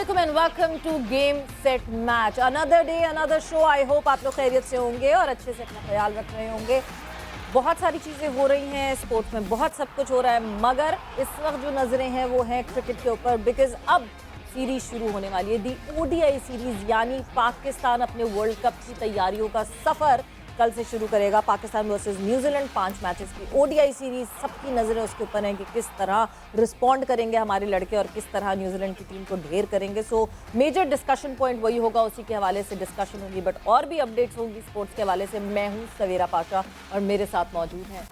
Assalamualaikum and welcome to Game Set Match. Another day, another show. I hope आप लोग खैरियत से होंगे और अच्छे से अपना ख्याल रख रहे होंगे. बहुत सारी चीज़ें हो रही हैं स्पोर्ट्स में, बहुत सब कुछ हो रहा है, मगर इस वक्त जो नज़रें हैं वो हैं क्रिकेट के ऊपर, बिकॉज अब सीरीज़ शुरू होने वाली है. दी ODI सीरीज़, यानी पाकिस्तान अपने वर्ल्ड कप की तैयारियों का सफ़र कल से शुरू करेगा. पाकिस्तान वर्सेस न्यूजीलैंड 5 मैचेस की ODI सीरीज़, सबकी नज़रें उसके ऊपर हैं कि किस तरह रिस्पॉन्ड करेंगे हमारे लड़के और किस तरह न्यूजीलैंड की टीम को ढेर करेंगे. सो मेजर डिस्कशन पॉइंट वही होगा, उसी के हवाले से डिस्कशन होगी. बट और भी अपडेट्स होंगी स्पोर्ट्स के हवाले से. मैं हूँ सवेरा पाशा और मेरे साथ मौजूद हैं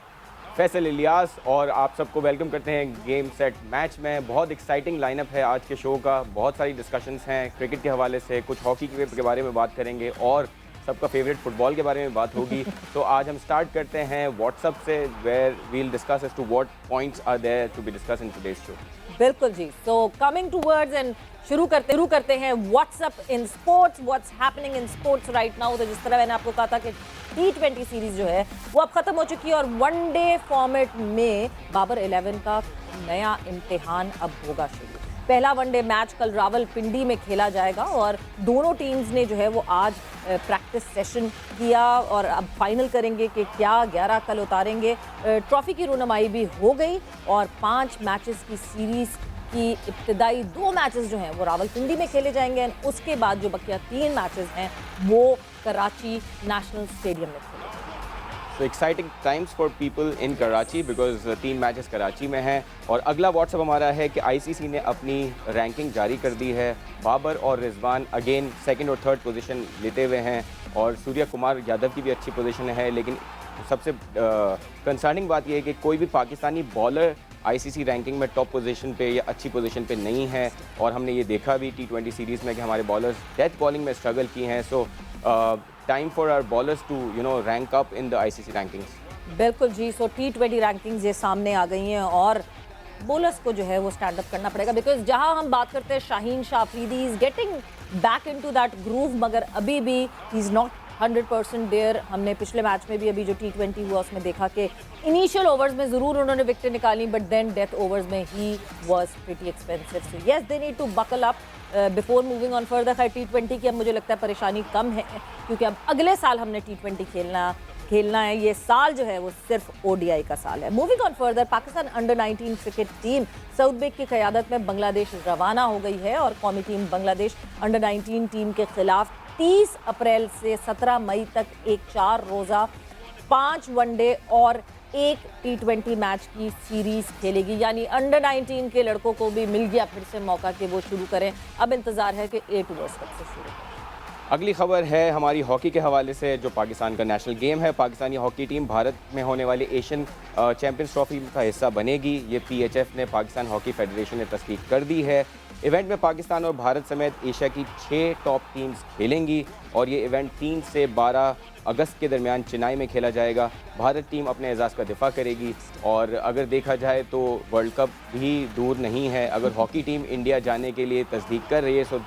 फैसल इलियास, और आप सबको वेलकम करते हैं गेम सेट मैच में. बहुत एक्साइटिंग लाइनअप है आज के शो का. बहुत सारी डिस्कशंस हैं क्रिकेट के हवाले से, कुछ हॉकी के बारे में बात करेंगे और सबका फेवरेट फुटबॉल के बारे में बात होगी. तो आज हम स्टार्ट करते हैं व्हाट्सएप से, where we'll discuss as to what points are there to be discuss in today's show. बिल्कुल जी. So coming towards and शुरू करते हैं what's up in sports. What's happening in sports right now. तो जिस तरह मैंने आपको कहा था कि T20 सीरीज जो है वो अब खत्म हो चुकी है और वनडे फॉर्मेट में बाबर 11 का नया इम्तिहान अब होगा शुरू. पहला वनडे मैच कल रावलपिंडी में खेला जाएगा और दोनों टीम्स ने जो है वो आज प्रैक्टिस सेशन किया और अब फाइनल करेंगे कि क्या 11 कल उतारेंगे. ट्रॉफी की रुनमाई भी हो गई और 5 मैचेस की सीरीज़ की इब्तिदाई 2 मैचेस जो हैं वो रावलपिंडी में खेले जाएंगे. उसके बाद जो बकिया 3 मैचेस हैं वो कराची नेशनल स्टेडियम में खेले. तो exciting times for people in Karachi because 3 matches Karachi में हैं. और अगला व्हाट्सअप हमारा है कि ICC ने अपनी रैंकिंग जारी कर दी है. बाबर और रिजवान अगेन सेकंड और थर्ड पोजीशन लेते हुए हैं और सूर्या कुमार यादव की भी अच्छी पोजीशन है. लेकिन सबसे कंसर्निंग बात यह है कि कोई भी पाकिस्तानी बॉलर ICC रैंकिंग में टॉप पोजीशन पे या अच्छी पोजीशन पे नहीं है. और हमने ये देखा भी T20 सीरीज़ में कि हमारे बॉलर्स डेथ बॉलिंग में स्ट्रगल किए हैं. So time for our bowlers to rank up in the ICC rankings. बिल्कुल जी. सो T20 रैंकिंग्स ये सामने आ गई हैं और बॉलर्स को जो है वो स्टैंड अप करना पड़ेगा. बिकॉज जहां हम बात करते हैं Shaheen Shah Afridi is getting back into that groove, मगर अभी भी ही इज़ नॉट 100% देयर. हमने पिछले मैच में भी अभी जो T20 हुआ उसमें देखा कि इनिशियल ओवर्स में ज़रूर उन्होंने विकेट निकाली, बट देन डेथ ओवर्स में ही was pretty expensive. So yes, they need to buckle up before moving on further. खैर T20 की अब मुझे लगता है परेशानी कम है क्योंकि अब अगले साल हमने T20 खेलना है. ये साल जो है वो सिर्फ ODI का साल है. Moving on further, Pakistan under 19 cricket team Saud Baig की क़यादत में बांग्लादेश रवाना हो गई है और कौमी टीम बांग्लादेश अंडर 19 टीम के खिलाफ 30 अप्रैल से 17 मई तक एक 4 रोज़ा 5 वनडे और 1 T20 मैच की सीरीज़ खेलेगी. यानी अंडर 19 के लड़कों को भी मिल गया फिर से मौका कि वो शुरू करें. अब इंतज़ार है कि 8 ओवर्स कब से शुरू करें. अगली खबर है हमारी हॉकी के हवाले से, जो पाकिस्तान का नेशनल गेम है. पाकिस्तानी हॉकी टीम भारत में होने वाली एशियन चैम्पियंस ट्रॉफी का हिस्सा बनेगी. ये PHF ने, पाकिस्तान हॉकी फेडरेशन ने तस्दीक कर दी है. इवेंट में पाकिस्तान और भारत समेत एशिया की 6 टॉप टीम्स खेलेंगी और ये इवेंट 3 से 12 अगस्त के दरमियान चेन्नई में खेला जाएगा. भारत टीम अपने एजाज़ का दिफा करेगी और अगर देखा जाए तो वर्ल्ड कप भी दूर नहीं है. अगर हॉकी टीम इंडिया जाने के लिए तस्दीक कर रही है, सो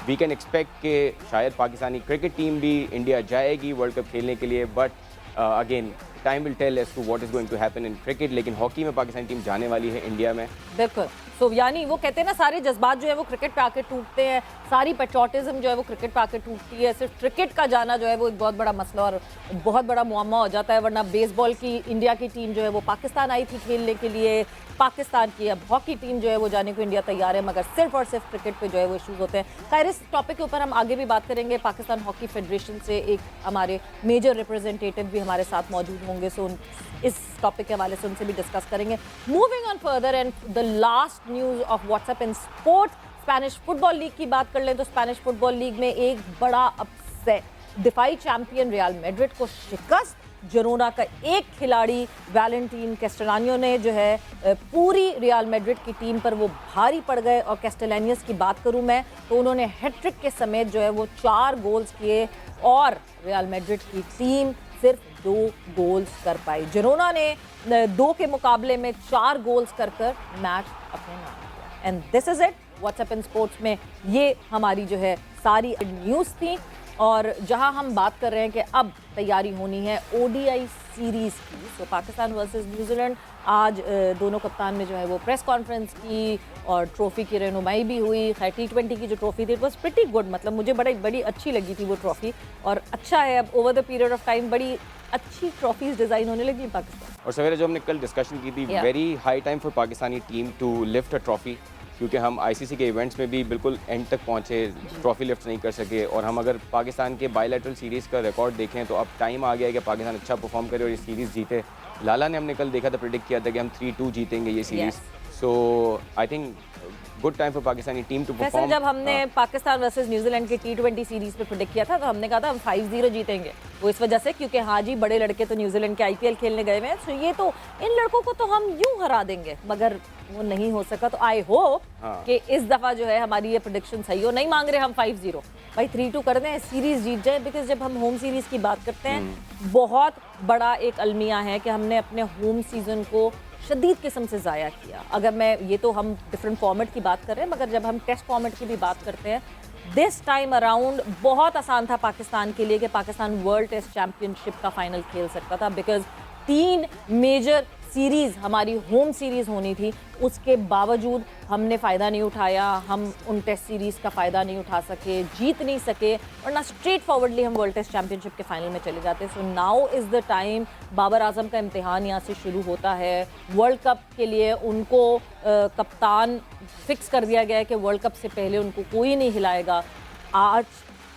वी कैन एक्सपेक्ट कि शायद पाकिस्तानी क्रिकेट टीम भी इंडिया जाएगी वर्ल्ड कप खेलने के लिए. But again time will tell as to what is going to happen in cricket. लेकिन हॉकी में पाकिस्तानी टीम जाने वाली है इंडिया में. बिल्कुल. सो यानी वो कहते हैं ना, सारे जज्बात जो है वो क्रिकेट पे आके टूटते हैं, सारी पेट्रोटिज्म जो है वो क्रिकेट पे आके टूटती है. सिर्फ क्रिकेट का जाना जो है वो एक बहुत बड़ा मसला और बहुत बड़ा मुअम्मा हो जाता है. वरना बेसबॉल की इंडिया की टीम जो है वो पाकिस्तान आई थी खेलने के लिए. पाकिस्तान की अब हॉकी टीम जो है वो जाने को इंडिया तैयार है, मगर सिर्फ और सिर्फ क्रिकेट पे जो है वो इशूज़ होते हैं. खैर, इस टॉपिक के ऊपर हम आगे भी बात करेंगे. पाकिस्तान हॉकी फेडरेशन से एक हमारे मेजर रिप्रेजेंटेटिव भी हमारे साथ मौजूद होंगे. सो इस टॉपिक के हवाले से उनसे भी डिस्कस करेंगे. Moving on further and the last news of WhatsApp in sports, Spanish football league की बात कर लें तो स्पेनिश फुटबॉल लीग में एक बड़ा अपसेट. दिफाई चैंपियन रियल मैड्रिड को शिकस्त. जिरोना का एक खिलाड़ी वैलेंटीन कैस्टेलानियो ने जो है पूरी रियल मैड्रिड की टीम पर वो भारी पड़ गए. और कैस्टेलानियस की बात करूं मैं तो उन्होंने हैट्रिक के समेत जो है वो 4 गोल्स किए और रियल मैड्रिड की टीम सिर्फ 2 गोल्स कर पाई. जिरोना ने 2 के मुकाबले में 4 गोल्स कर मैच अपने नाम किया. And this is it. WhatsApp in sports में ये हमारी जो है सारी न्यूज़ थी और जहां हम बात कर रहे हैं कि अब तैयारी होनी है ODI सीरीज़ की। सो पाकिस्तान वर्सेस न्यूजीलैंड आज दोनों कप्तान ने जो है वो प्रेस कॉन्फ्रेंस की और ट्रॉफ़ी की रहनुमाई भी हुई। खैर T20 की जो ट्रॉफ़ी थी इट वॉज प्रिटी गुड, मतलब मुझे बड़ी अच्छी लगी थी वो ट्रॉफ़ी। और अच्छा है अब over the period of time बड़ी अच्छी ट्रॉफीज डिज़ाइन होने लगी पाकिस्तान। और सवेरे जो हमने कल डिस्कशन की थी, very high time for Pakistani team to lift a trophy, क्योंकि हम आईसीसी के इवेंट्स में भी बिल्कुल एंड तक पहुंचे, ट्रॉफी लिफ्ट नहीं कर सके। और हम अगर पाकिस्तान के बायलैटरल सीरीज़ का रिकॉर्ड देखें तो अब टाइम आ गया है कि पाकिस्तान अच्छा परफॉर्म करे और ये सीरीज़ जीते। लाला ने हमने कल देखा था, प्रिडिक्ट किया था कि हम 3-2 जीतेंगे ये series. So I think good time for Pakistani team to perform. जब हमने पाकिस्तान वर्सेस न्यूजीलैंड की T20 सीरीज पे प्रेडिक्ट किया था तो हमने कहा था हम 5-0 जीतेंगे। वो इस वजह से क्योंकि हाँ जी बड़े लड़के तो न्यूजीलैंड के IPL खेलने गए हुए हैं, तो ये तो इन लड़कों को तो हम यूं हरा देंगे, मगर वो नहीं हो सका। तो आई होप कि इस दफा जो है हमारी ये प्रेडिक्शन सही हो। नहीं मांग रहे हम 5-0, भाई 3-2 कर दें, सीरीज जीत जाए। बिकॉज जब हम होम सीरीज की बात करते हैं, बहुत बड़ा एक अलमिया है कि हमने अपने होम सीजन को शदीद किस्म से ज़ाया किया। अगर मैं ये तो हम डिफरेंट फॉर्मेट की बात कर रहे हैं, मगर जब हम टेस्ट फॉर्मेट की भी बात करते हैं, दिस टाइम अराउंड बहुत आसान था पाकिस्तान के लिए कि पाकिस्तान वर्ल्ड टेस्ट चैम्पियनशिप का फाइनल खेल सकता था। बिकॉज 3 मेजर सीरीज़ हमारी होम सीरीज़ होनी थी, उसके बावजूद हमने फ़ायदा नहीं उठाया। हम उन टेस्ट सीरीज़ का फ़ायदा नहीं उठा सके, जीत नहीं सके, वरना स्ट्रेट फॉरवर्डली हम वर्ल्ड टेस्ट चैम्पियनशिप के फाइनल में चले जाते। So now is the time, Babar Azam का इम्तिहान यहाँ से शुरू होता है। वर्ल्ड कप के लिए उनको कप्तान फिक्स कर दिया गया है कि वर्ल्ड कप से पहले उनको कोई नहीं हिलाएगा। आज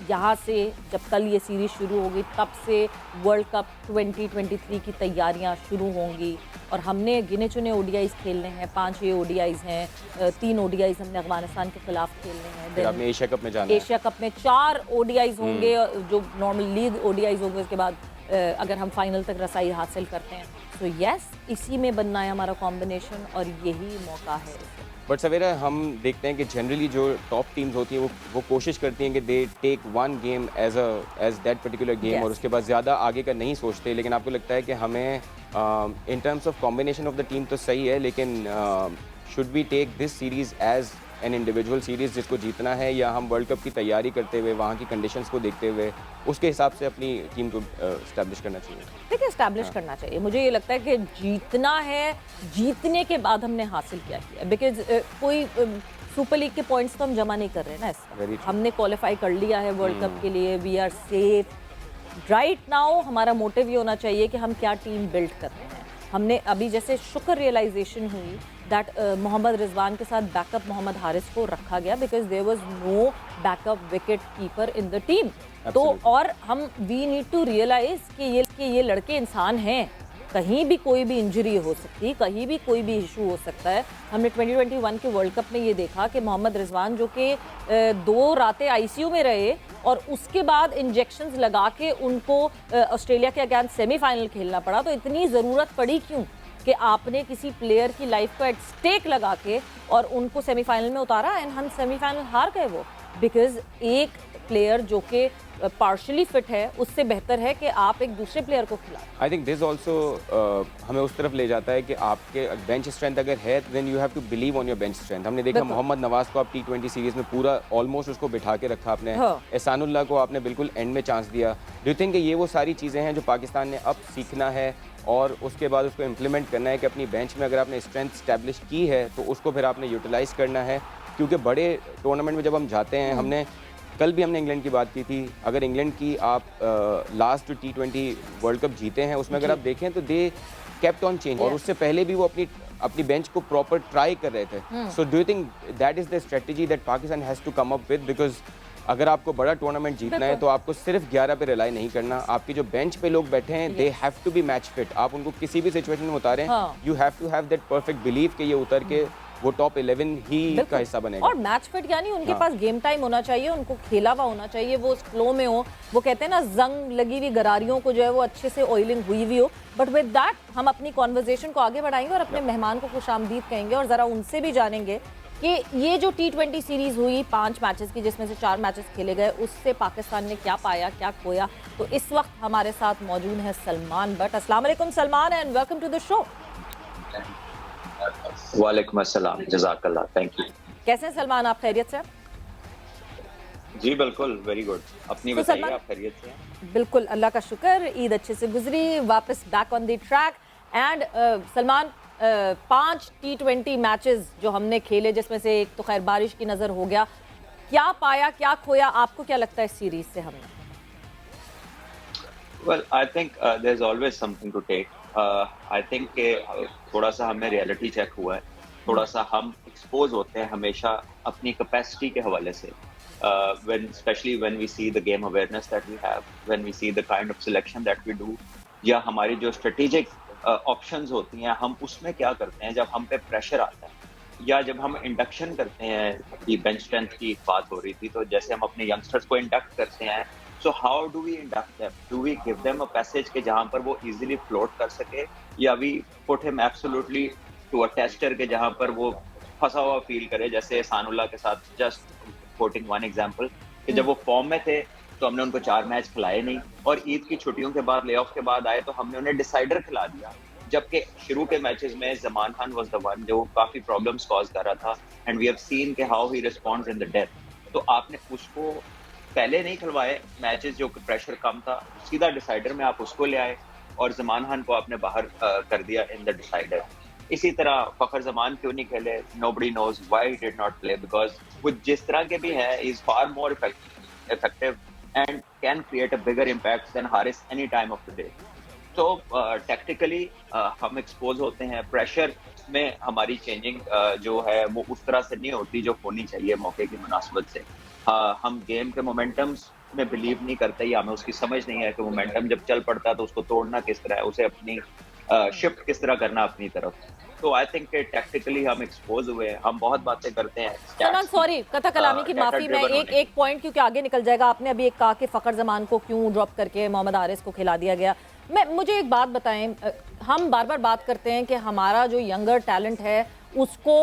यहाँ से जब कल ये सीरीज़ शुरू होगी तब से वर्ल्ड कप 2023 की तैयारियाँ शुरू होंगी। और हमने गिने चुने ODIs खेलने हैं, 5 ये ODIs हैं, 3 ODIs हमने अफगानिस्तान के खिलाफ खेलने हैं। फिर आपने एशिया कप में जाना है। एशिया कप में 4 ODIs होंगे जो नॉर्मल लीग ODIs होंगे। उसके बाद अगर हम फाइनल तक रसाई हासिल करते हैं तो यस, इसी में बनना है हमारा कॉम्बिनेशन और यही मौका है। बट सवेरा हम देखते हैं कि जनरली जो टॉप टीम्स होती हैं वो कोशिश करती हैं कि they take one game as that particular game और उसके बाद ज़्यादा आगे का नहीं सोचते। लेकिन आपको लगता है कि हमें in terms of combination of the team तो सही है, लेकिन should we take this series as an individual series जिसको जीतना है, या हम वर्ल्ड कप की तैयारी करते हुए वहाँ की कंडीशंस को देखते हुए उसके हिसाब से अपनी टीम को इस्टेब्लिश करना चाहिए? देखिए, इस्टेब्लिश करना चाहिए। मुझे ये लगता है कि जीतना है, जीतने के बाद हमने हासिल क्या किया। बिकॉज कोई सुपर लीग के पॉइंट्स तो हम जमा नहीं कर रहे हैं ना इस हमने क्वालिफाई कर लिया है वर्ल्ड कप के लिए, we are safe right now. हमारा मोटिव ये होना चाहिए कि हम क्या टीम बिल्ड कर रहे हैं। हमने अभी जैसे शुक्र रियलाइजेशन हुई दैट मोहम्मद रिजवान के साथ बैकअप मोहम्मद हारिस को रखा गया because there was no backup wicket keeper in the team. तो और हम वी नीड टू रियलाइज कि ये लड़के इंसान हैं, कहीं भी कोई भी इंजरी हो सकती है, कहीं भी कोई भी इशू हो सकता है। हमने 2021 के वर्ल्ड कप में ये देखा कि मोहम्मद रिजवान जो कि 2 रातें ICU में रहे और उसके बाद इंजेक्शंस लगा के उनको ऑस्ट्रेलिया के अगेंस्ट सेमीफाइनल खेलना पड़ा। तो इतनी ज़रूरत पड़ी क्यों कि आपने किसी प्लेयर की लाइफ को एट स्टेक लगा के और उनको सेमीफाइनल में उतारा एंड हम सेमीफाइनल हार गए वो। बिकॉज एक प्लेयर जो कि पार्शली फिट है उससे बेहतर है कि आप एक दूसरे प्लेयर को खिलाएं। आई थिंक दिस ऑल्सो हमें उस तरफ ले जाता है कि आपके बेंच स्ट्रेंथ अगर है then you have to believe on your bench strength. हमने देखा मोहम्मद नवाज को आप T20 सीरीज में पूरा ऑलमोस्ट उसको बिठा के रखा आपने। एहसानुल्लाह को आपने बिल्कुल एंड में चांस दिया। डू यू थिंक ये वो सारी चीज़ें हैं जो पाकिस्तान ने अब सीखना है और उसके बाद उसको इम्प्लीमेंट करना है कि अपनी बेंच में अगर आपने स्ट्रेंथ स्टैब्लिश की है तो उसको फिर आपने यूटिलाइज़ करना है? क्योंकि बड़े टूर्नामेंट में जब हम जाते हैं, हमने कल भी हमने इंग्लैंड की बात की थी, अगर इंग्लैंड की आप लास्ट T20 वर्ल्ड कप जीते हैं उसमें अगर आप देखें तो दे केप्ट ऑन चेंज और उससे पहले भी वो अपनी बेंच को प्रॉपर ट्राई कर रहे थे। So do you think that is the strategy that Pakistan has to come up with? Because अगर आपको बड़ा टूर्नामेंट जीतना है तो आपको सिर्फ 11 पे रिलाई नहीं करना। आपके जो बेंच पे लोग बैठे हैं they have to be match fit. आप उनको किसी भी सिचुएशन में उतारें, you have to have that perfect believe कि ये उतर के वो टॉप 11 ही का हिस्सा बनेगा। और मैच फिट यानी उनके पास गेम टाइम होना चाहिए, उनको खेला हुआ होना चाहिए, वो फ्लो में हो। वो कहते हैं ना, जंग लगी हुई गरारियों को जो है वो अच्छे से ऑयलिंग हुई हुई हो। बट विद दैट हम अपनी कॉन्वर्जेशन को आगे बढ़ाएंगे और अपने मेहमान को खुशामदीद कहेंगे और ज़रा उनसे भी जानेंगे कि ये जो T20 सीरीज़ हुई 5 मैचेस की, जिसमें से 4 मैचेस खेले गए, उससे पाकिस्तान ने क्या पाया, क्या खोया। तो इस वक्त हमारे साथ मौजूद है सलमान बट। अस्सलाम वालेकुम Salman and welcome to the show. वालेकुम अस्सलाम, जज़ाकल्लाह, थैंक यू। कैसे हैं सलमान आप, खैरियत से? जी बिल्कुल, वेरी गुड। अपनी तो बताइए, सलमान, आप खैरियत से हैं? बिल्कुल अल्लाह का शुक्र, ईद अच्छे से गुजरी, वापस back on the track. And Salman, 5 T20 matches जो हमने खेले, जिसमें से एक तो खैर बारिश की नज़र हो गया, क्या पाया क्या खोया, आपको क्या लगता है इस सीरीज से हमने? Well I think there is always something to take. I think कि थोड़ा सा हमें रियलिटी चेक हुआ है, थोड़ा सा हम एक्सपोज होते हैं हमेशा अपनी कैपेसिटी के हवाले से, when especially when we see the game awareness that we have, when we see the kind of selection that we do, या हमारी जो स्ट्रेटेजिक ऑप्शंस होती हैं, हम उसमें क्या करते हैं जब हम पे प्रेशर आता है, या जब हम इंडक्शन करते हैं कि बेंच स्ट्रेंथ की बात हो रही थी, तो जैसे हम अपने यंगस्टर्स को इंडक्ट करते हैं, so how do we induct them, do we give them a passage के जहां पर वो इजीली फ्लोट कर सके, या we put him absolutely to a tester के जहां पर वो फंसा हुआ फील करे, जैसे सानुल्लाह के साथ, जस्ट कोटिंग वन एग्जांपल, कि जब वो फॉर्म में थे तो हमने उनको 4 मैच खिलाए नहीं, और ईद की छुट्टियों के बाद, लेऑफ के बाद आए तो हमने उन्हें डिसाइडर खिला दिया, जबकि शुरू के मैचेस में Zaman Khan was the one जो काफी प्रॉब्लम्स कॉज कर रहा था, एंड वी हैव सीन के how he responds in the death. तो आपने उसको पहले नहीं खिलवाए मैचेस जो प्रेशर कम था, सीधा डिसाइडर में आप उसको ले आए, और जमान खान को आपने बाहर कर दिया इन द डिसाइडर। इसी तरह फखर जमान क्यों नहीं खेले, nobody knows why he did not play, because वो जिस तरह के भी है is far more effective and can create a bigger impact than Haris any time of the day. तो टैक्टिकली हम एक्सपोज होते हैं, प्रेशर में हमारी चेंजिंग जो है वो उस तरह से नहीं होती जो होनी चाहिए मौके की मुनासबत से। हम गेम के मोमेंटम्स में बिलीव नहीं करते, या हमें उसकी समझ नहीं है कि मोमेंटम जब चल पड़ता है तो उसको तोड़ना किस तरह है, उसे अपनी शिफ्ट किस तरह करना अपनी तरफ। तो आई थिंक टैक्टिकली हम एक्सपोज हुए हैं, हम बहुत बातें करते हैं सलमान, stats सॉरी कथा कलामी की data माफी, मैं driven एक होने की। एक पॉइंट क्योंकि आगे निकल जाएगा। आपने अभी एक कहा कि फखर जमान को क्यों ड्रॉप करके मोहम्मद हारिस को खिला दिया गया। मुझे एक बात बताएं, हम बार बार बात करते हैं कि हमारा जो यंगर टैलेंट है उसको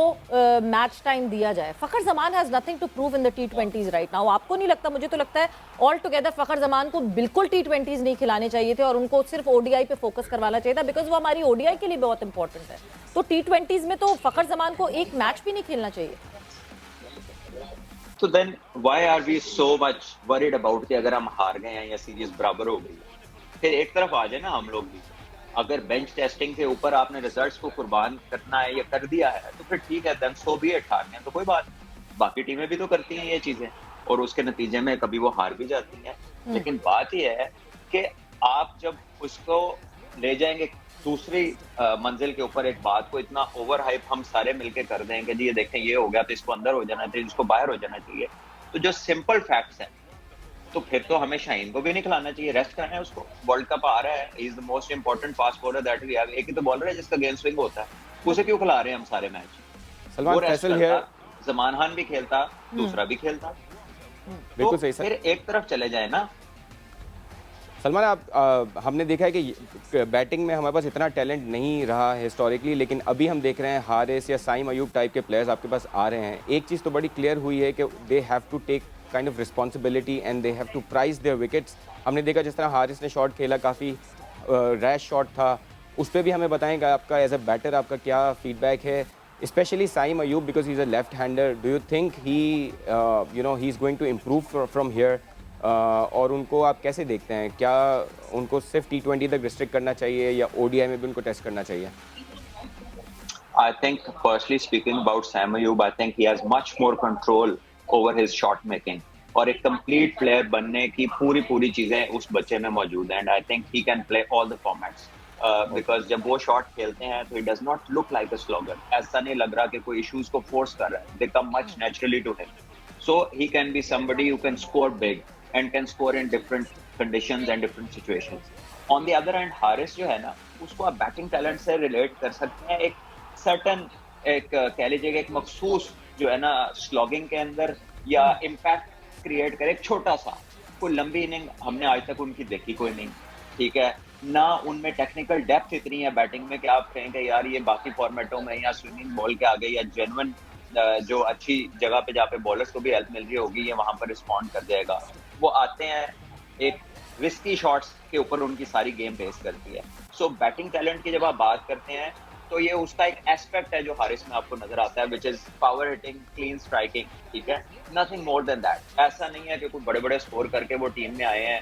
मैच टाइम दिया जाए। Fakhar Zaman has nothing to prove in the T20s right now. आपको नहीं लगता? मुझे तो लगता है ऑल टुगेदर फखर जमान को बिल्कुल T20s नहीं खिलाने चाहिए थे और उनको सिर्फ ODI पे फोकस करवाना चाहिए था, बिकॉज वो हमारी ODI के लिए बहुत इंपॉर्टेंट है। तो T20s में तो फखर जमान को एक मैच भी नहीं खेलना चाहिए। तो then why are we so much worried about कि अगर हम हार गए हैं या सीरीज बराबर हो गई, फिर एक तरफ आ जाए ना हम लोग भी। अगर बेंच टेस्टिंग के ऊपर आपने रिजल्ट्स को कुर्बान करना है या कर दिया है तो फिर ठीक है, देन सो बी इट, हारने तो कोई बात नहीं। बाकी टीमें भी तो करती हैं ये चीजें, और उसके नतीजे में कभी वो हार भी जाती हैं। लेकिन बात यह है कि आप जब उसको ले जाएंगे दूसरी मंजिल के ऊपर, एक बात को इतना ओवर हाइप हम सारे मिलके कर देंगे, जी ये देखें ये हो गया तो इसको अंदर हो जाना चाहिए, इसको बाहर हो जाना चाहिए, तो जो सिंपल फैक्ट्स हैं, तो फिर तो हमें शाहीन को भी नहीं खिलाना चाहिए, रेस्ट करना है उसको। वर्ल्ड कप आ रहा है, is the most important fast bowler that we have. एक ही तो बॉलर है जिसका गेम स्विंग होता है, उसे क्यों खिला रहे हैं हम सारे मैच? सलमान वो रेस्ट फैसल करता, हियर। जमान खान भी खेलता, दूसरा भी खेलता, बिल्कुल तो सही सर। फिर एक तरफ चले जाए ना। सलमान, आप हमने देखा है कि बैटिंग में हमारे पास इतना टैलेंट नहीं रहा हिस्टोरिकली, लेकिन अभी हम देख रहे हैं हारिस या साइम अयूब टाइप के प्लेयर्स आपके पास आ रहे हैं। एक चीज़ तो बड़ी क्लियर हुई है कि they have to take kind of responsibility and they have to prize their wickets. हमने देखा जिस तरह हारिस ने शॉट खेला, काफ़ी रैश शॉट था, उस पर भी हमें बताएंगे आपका एज अ बैटर आपका क्या फीडबैक है, specially Saim Ayub because he is a left hander. Do you think he he is going to improve from here? और उनको आप कैसे देखते हैं? क्या उनको सिर्फ T20 तक रिस्ट्रिक्ट करना चाहिए या ODI में भी उनको टेस्ट करना चाहिए? I think, personally speaking about Sam Ayub, I think he has much more control over his shot making. और एक complete player बनने की पूरी चीजें उस बच्चे में मौजूद हैं, and I think he can play all the formats. Because जब वो शॉट खेलते हैं तो he does not look like a slogger. ऐसा नहीं लग रहा कि कोई issues को force कर रहा है. They come much naturally to him. So he can be somebody who can score big and can score in different conditions and different situations. On the other hand, Haris जो है ना, उसको आप बैटिंग टैलेंट से relate कर सकते हैं एक सर्टन, एक कह लीजिए एक मखसूस जो है ना स्लॉगिंग के अंदर, या इम्पैक्ट क्रिएट करे एक छोटा सा। कोई लंबी इनिंग हमने आज तक उनकी देखी कोई नहीं, ठीक है ना, उनमें टेक्निकल डेप्थ इतनी है बैटिंग में कि आप कहेंगे यार ये बाकी फॉर्मेटों में या स्विंगिंग बॉल के आगे या जेन्युइन जो अच्छी जगह पे जहाँ पे बॉलर्स को भी हेल्प मिल रही होगी, ये वहां पर रिस्पॉन्ड कर जाएगा। वो आते हैं, एक रिस्की शॉट्स के ऊपर उनकी सारी गेम बेस करती है। सो बैटिंग टैलेंट की जब आप बात करते हैं तो ये उसका एक एस्पेक्ट है जो हारिस में आपको नजर आता है, which is power hitting, clean striking, ठीक है, नथिंग मोर देन दैट। ऐसा नहीं है कि कोई बड़े बड़े स्कोर करके वो टीम में आए हैं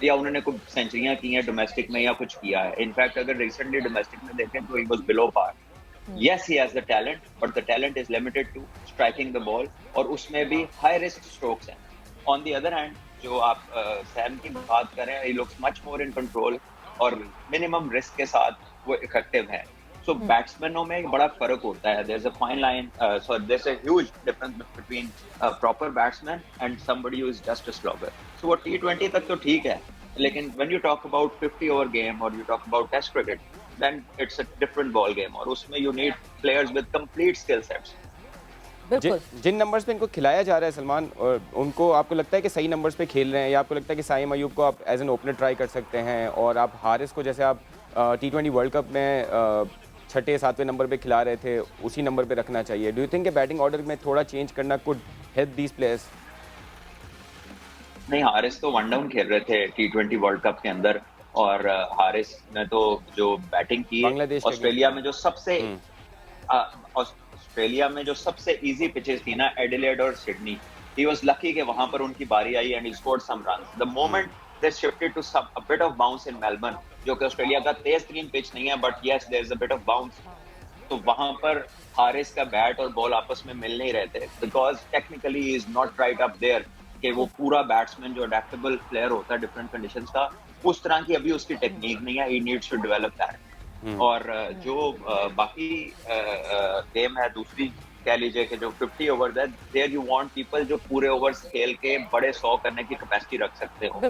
या उन्होंने कुछ सेंचुरियां की हैं डोमेस्टिक में या कुछ किया है। इनफैक्ट अगर रिसेंटली डोमेस्टिक में देखें तो he was below par. Yes, he has the talent, but the talent is limited to striking the ball, और उसमें भी हाई रिस्क स्ट्रोक्स हैं। ऑन द अदर हैंड जो आप सैम की बात करें, he looks much more in control और मिनिमम रिस्क के साथ वो इफेक्टिव है। सो बैट्समैनों में एक बड़ा फर्क होता है। There is a fine line, so there is a huge difference between proper batsman and somebody who is just a slogger. So वो T20 तक तो ठीक है, लेकिन when you talk about 50 over game और you talk about test cricket, then it's a different ball game, और उसमें you need players with complete skill sets. बिल्कुल। जिन नंबर्स पे इनको खिलाया जा रहा है सलमान, और उनको आपको लगता है कि सही नंबर्स पे खेल रहे हैं, या आपको लगता है कि साइम अयूब को आप एज एन ओपनर ट्राई कर सकते हैं, और आप हारिस को जैसे आप T20 वर्ल्ड कप में छठे सातवें नंबर पे खिला रहे थे उसी नंबर पे रखना चाहिए? Do you think batting order में थोड़ा चेंज करना कुड हेल्प दीज प्लेयर्स? नहीं, हारिस तो वन डाउन खेल रहे थे T20 वर्ल्ड कप के अंदर, और हारिस ने तो जो बैटिंग की बांग्लादेश ऑस्ट्रेलिया में, जो सबसे ऑस्ट्रेलिया में जो सबसे इजी पिचेस थी ना, एडिलेड और सिडनी, ही वाज लकी कि वहां पर उनकी बारी आई and he scored some runs. The moment they shifted to some a bit of bounce in Melbourne, जो कि ऑस्ट्रेलिया का तेज तरीन पिच नहीं है, but yes there is a bit of bounce, तो वहां पर हारिस का बैट और बॉल आपस में मिल नहीं रहे थे, because technically he is not right up there, कि वो पूरा बैट्समैन जो अडेप्टेबल प्लेयर होता है डिफरेंट कंडीशंस का, उस तरह की अभी उसकी टेक्निक नहीं है। He needs to develop that. और जो बाकी गेम है दूसरी, कह लीजिए कि जो 50 ओवर है, देयर यू वांट पीपल जो पूरे ओवर्स खेल के बड़े 100 करने की कैपेसिटी रख सकते हो।